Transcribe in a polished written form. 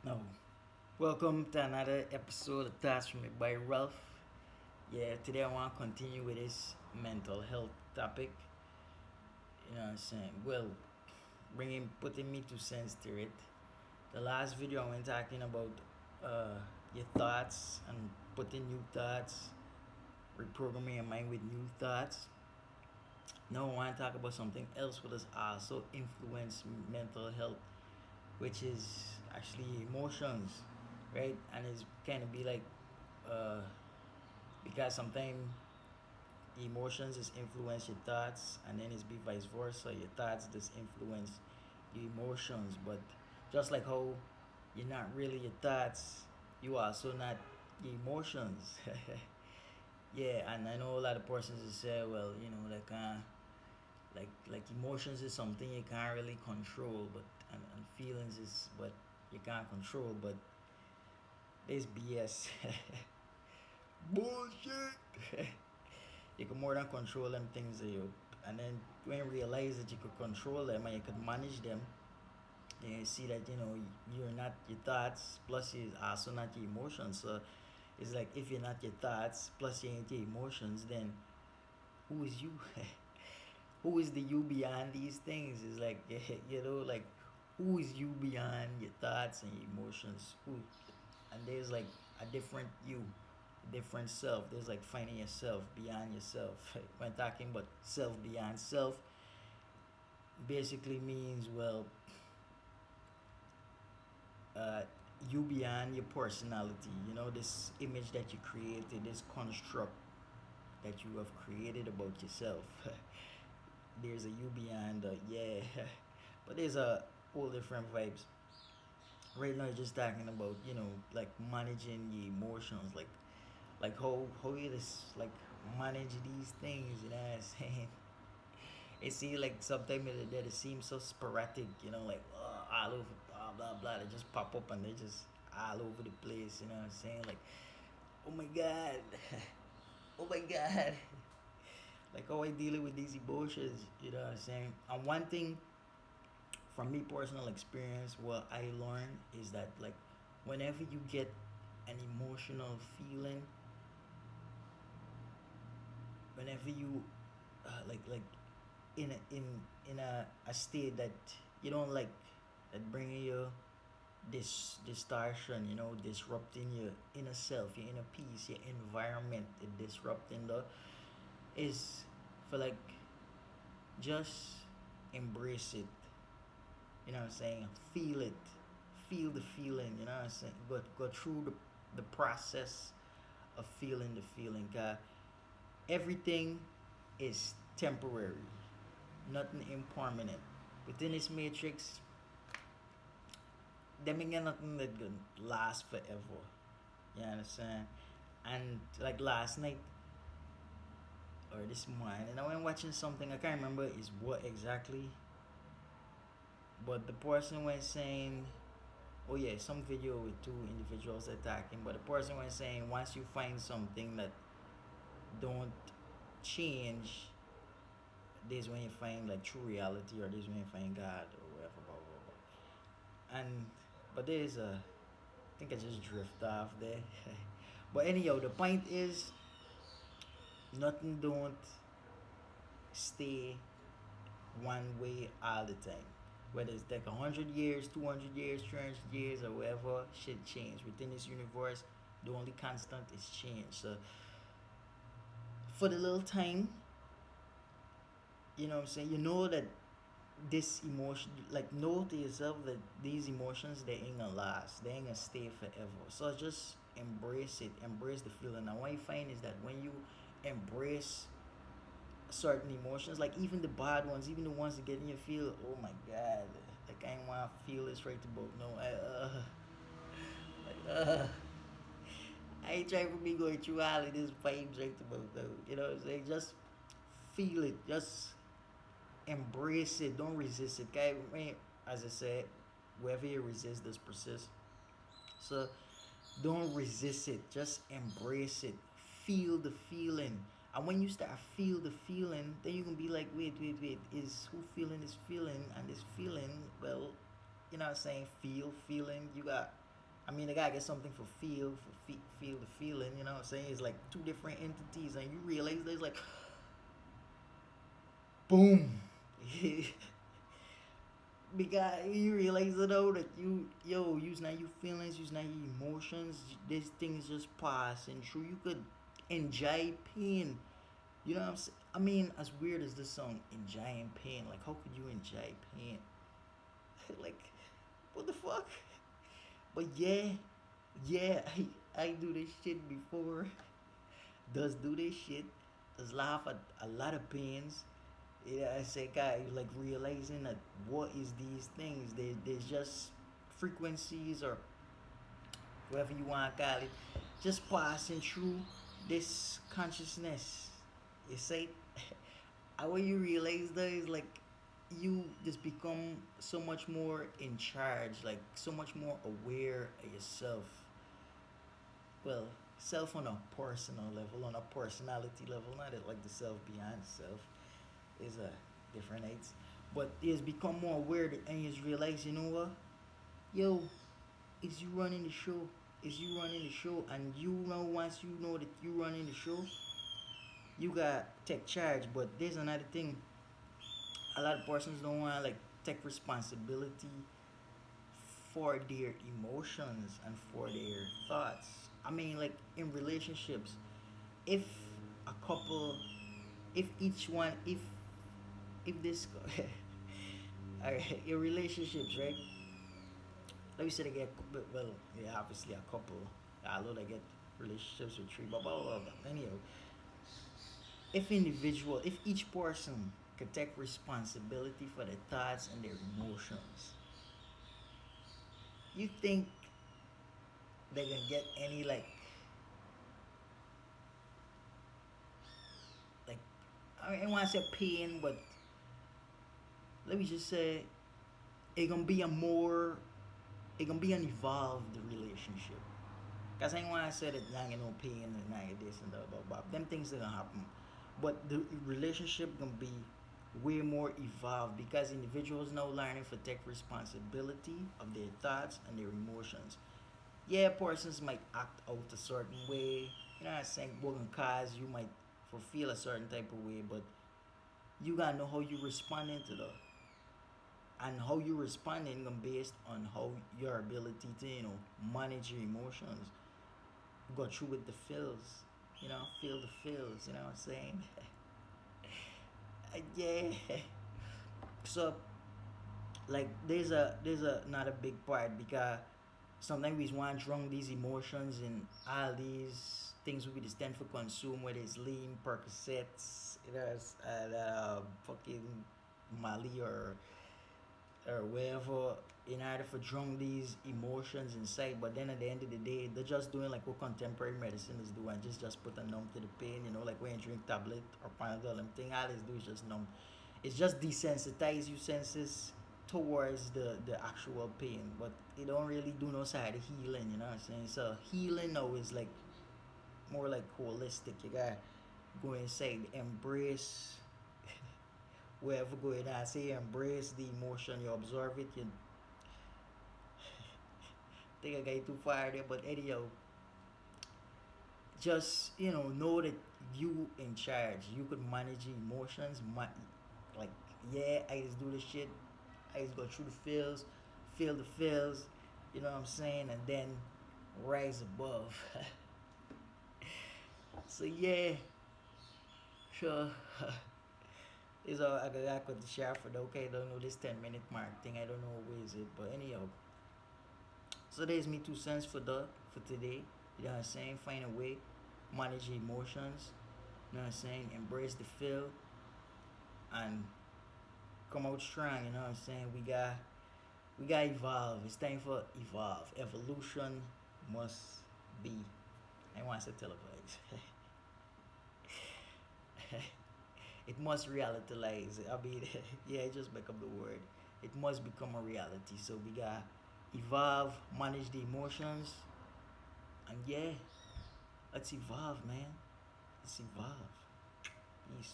No. Welcome to another episode of Thoughts from Me by Ralph. Yeah, today I want to continue with this mental health topic. You know what I'm saying? Well, putting me 2 cents to it. The last video I went talking about your thoughts and putting new thoughts, reprogramming your mind with new thoughts. Now I want to talk about something else that has also influenced mental health, which is actually emotions, right? And it's kind of be like uh, because sometimes emotions just influence your thoughts, and then it's be vice versa. Your thoughts just influence your emotions, but just like how you're not really your thoughts, you also not your emotions. Yeah, and I know a lot of persons just say, well, like emotions is something you can't really control, but and feelings is what you can't control, but this BS. Bullshit. You can more than control them things that you, and then when you realize that you could control them and you could manage them, then you see that you're not your thoughts plus you're also not your emotions. So it's like if you're not your thoughts plus you ain't your emotions, then who is you? Who is the you beyond these things? Is like like who is you beyond your thoughts and your emotions? Who? And there's like a different you, different self. There's like finding yourself beyond yourself. When talking about self beyond self, basically means, well, uh, you beyond your personality. This image that you created, this construct that you have created about yourself. There's a you beyond, yeah, but there's a whole different vibes. Right now, you're just talking about like managing your emotions, like how you just like manage these things. You know what I'm saying? It seems like sometimes that it seems so sporadic. Like all over blah blah blah. They just pop up and they just all over the place. You know what I'm saying? Like, oh my god, oh my god. Like how I dealing with these emotions. You know what I'm saying? And one thing from me personal experience, what I learned is that, like, whenever you get an emotional feeling, whenever you like in a state that you don't like, that bringing you this distortion, disrupting your inner self, your inner peace, your environment, it disrupting the is for, like, just embrace it. You know what I'm saying? Feel it. Feel the feeling, you know what I'm saying? Go through the process of feeling the feeling. Cause everything is temporary. Nothing impermanent. Within this matrix, them ain't got nothing that gonna last forever. You understand? And like last night or this morning, I went watching something. I can't remember is what exactly, but the person was saying, oh yeah, some video with two individuals attacking. But the person was saying, once you find something that don't change, this when you find like true reality, or this when you find God or whatever, blah blah blah. And but there's a, I think I just drift off there. But anyhow, the point is, nothing don't stay one way all the time. Whether it's like 100 years, 200 years, 300 years, or whatever, shit change within this universe. The only constant is change. So for the little time, you know what I'm saying, that this emotion, like, know to yourself that these emotions, they ain't gonna last, they ain't gonna stay forever. So just embrace it, embrace the feeling. And what you find is that when you embrace certain emotions, like even the bad ones, even the ones that get in you feel, oh my god, like I ain't wanna feel this right about, no, I ain't trying for me going through all of this vibes right about, though. You know what I'm saying? Just feel it, just embrace it, don't resist it. Okay, as I said, wherever you resist, does persist. So don't resist it, just embrace it, feel the feeling. And when you start feel the feeling, then you can be like, wait, is who feeling this feeling? And this feeling, well, you know what I'm saying, feeling, you got I mean, the guy gets something for feel the feeling. You know what I'm saying? It's like two different entities, and you realize there's like, boom. Because you realize it though that use not your feelings, use not your emotions. These things just passing through. You could enjoy pain. You know what I'm saying? I mean, as weird as this song, enjoying pain. Like, how could you enjoy pain? Like, what the fuck? But yeah, yeah, I do this shit before. Does do this shit. Does laugh at a lot of pains. Yeah, I say, guy, like realizing that what is these things? There's just frequencies or whatever you want to call it, just passing through this consciousness. You say, and when you realize that is like you just become so much more in charge, like so much more aware of yourself. Well, self on a personal level, on a personality level, not like the self beyond self is a different aids. But he's become more aware and he's realized, you know what? Yo, it's you running the show. It's you running the show, and you know once you know that you running the show, you got take charge. But there's another thing. A lot of persons don't want to like take responsibility for their emotions and for their thoughts. I mean, like in relationships, if a couple, if each one, if this, alright, in relationships, right? Let me say they get, well, yeah, obviously a couple. I know they get relationships with three, blah blah blah. Blah. Anyhow, if each person could take responsibility for their thoughts and their emotions, you think they can get any like I mean, I don't want to say pain, but let me just say it gonna be a more it gonna be an evolved relationship. Cause I ain't want to say that not get no pain and not get this and that, blah blah. Them things are gonna happen, but the relationship gonna be way more evolved because individuals now learning to take responsibility of their thoughts and their emotions. Yeah, persons might act out a certain way. You know what I'm saying? Working cars, you might feel a certain type of way, but you gotta know how you responding to that. And how you responding gonna based on how your ability to, manage your emotions. Go through with the feels. Feel the feels, you know what I'm saying? Yeah. So like there's a not a big part because sometimes we want to drown these emotions and all these things we just tend to consume, whether it's lean, Percocets, fucking Mali or wherever, in order to drown these emotions inside. But then at the end of the day, they're just doing like what contemporary medicine is doing, just put a numb to the pain. Like when you drink tablet or Panadol, and thing all they do is just numb. It's just desensitize you senses towards the actual pain, but it don't really do no side of healing. You know what I'm saying? So healing now is like more like holistic. You gotta go inside, embrace wherever going on. Say embrace the emotion, you observe it. You think I got too far there, but anyhow, just know that you in charge. You could manage your emotions. Like yeah, I just do the shit. I just go through the feels, feel the feels. You know what I'm saying, and then rise above. So yeah, sure. Is I could share for the okay. I don't know this 10-minute mark thing. I don't know where is it, but anyhow. So there's me 2 cents for today. You know what I'm saying? Find a way, manage your emotions. You know what I'm saying? Embrace the feel and come out strong. You know what I'm saying? We got evolve. It's time for evolve. Evolution must be. I want to say televised. It must realize. I mean, yeah, just make up the word. It must become a reality. So we got evolve, manage the emotions, and yeah, let's evolve, man. Let's evolve. Peace.